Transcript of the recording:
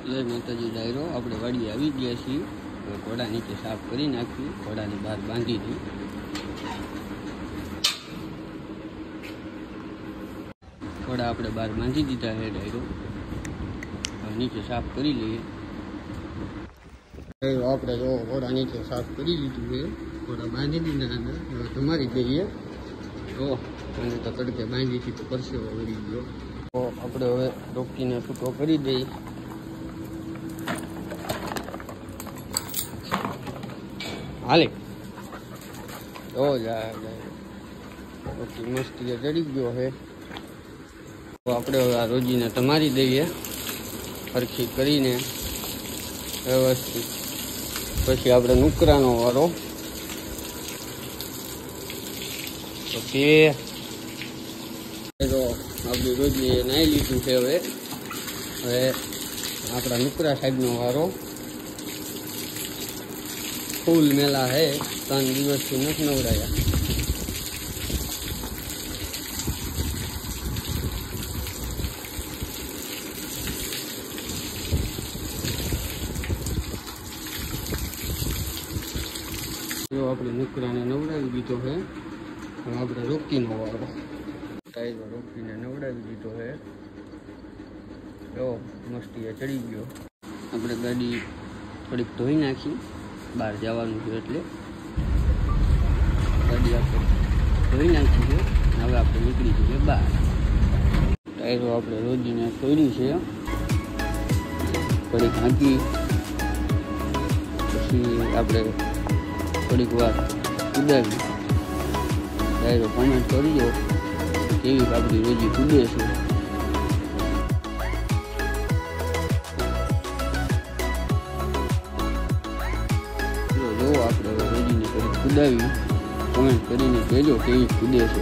જય માતાજી ડાયરો આપણે વાડીએ આવી ગયા છીએ। ઘોડા નીચે સાફ કરી નાખી, ઘોડાની બહાર બાંધી દી। ઘોડા આપણે બહાર બાંધી દીધા છે ડાયરો, નીચે સાફ કરી લઈએ। આપણે જો ઘોડા નીચે સાફ કરી લીધું છે, ઘોડા બાંધી દીધા અંદર, હવે તમારી દઈએ। જો અને તો તડકે બાંધીથી તો પરસેવો વળી ગયો। તો આપણે હવે રોકીને છૂટો કરી દઈએ। હાલે તો જાય રોકી મસ્તી ચડી ગયો છે। તો આપણે હવે આ રોજીને તમારી દઈએ સરખી કરીને વ્યવસ્થિત। પછી આપણે નુકરાનો વારો ઓકે। તો આપણી રોજી નાહી લીધું છે। હવે આપણા નુકરા સાહેબનો વારો ફૂલ મેલા હે, 3 દિવસથી નથી નવડાયા। જો આપણે નુકરાને નવડાવી દીધો છે। હવે આપણે રોકીનો વારો, ટાયર રોકીને નવડાવી દીધો છે। જો મસ્તી ચડી ગયો। આપણે ગાડી થોડીક ધોઈ નાખી, બહાર જવાનું છે એટલે ગાડી આપણે ધોઈ નાખી છે। હવે આપણે નીકળી જઈએ બહાર। ટાયરો આપણે રોજીને તોડી છે, થોડીક હાંકી પછી આપણે થોડીક વાર કુદાવી। ટાયરો કોમેન્ટ કરજો કેવી આપણી રોજી કૂદે છે। આપણે રોજીને થોડીક કુદાવી, કોમેન્ટ કરીને કહેજો કેવી કૂદે છે।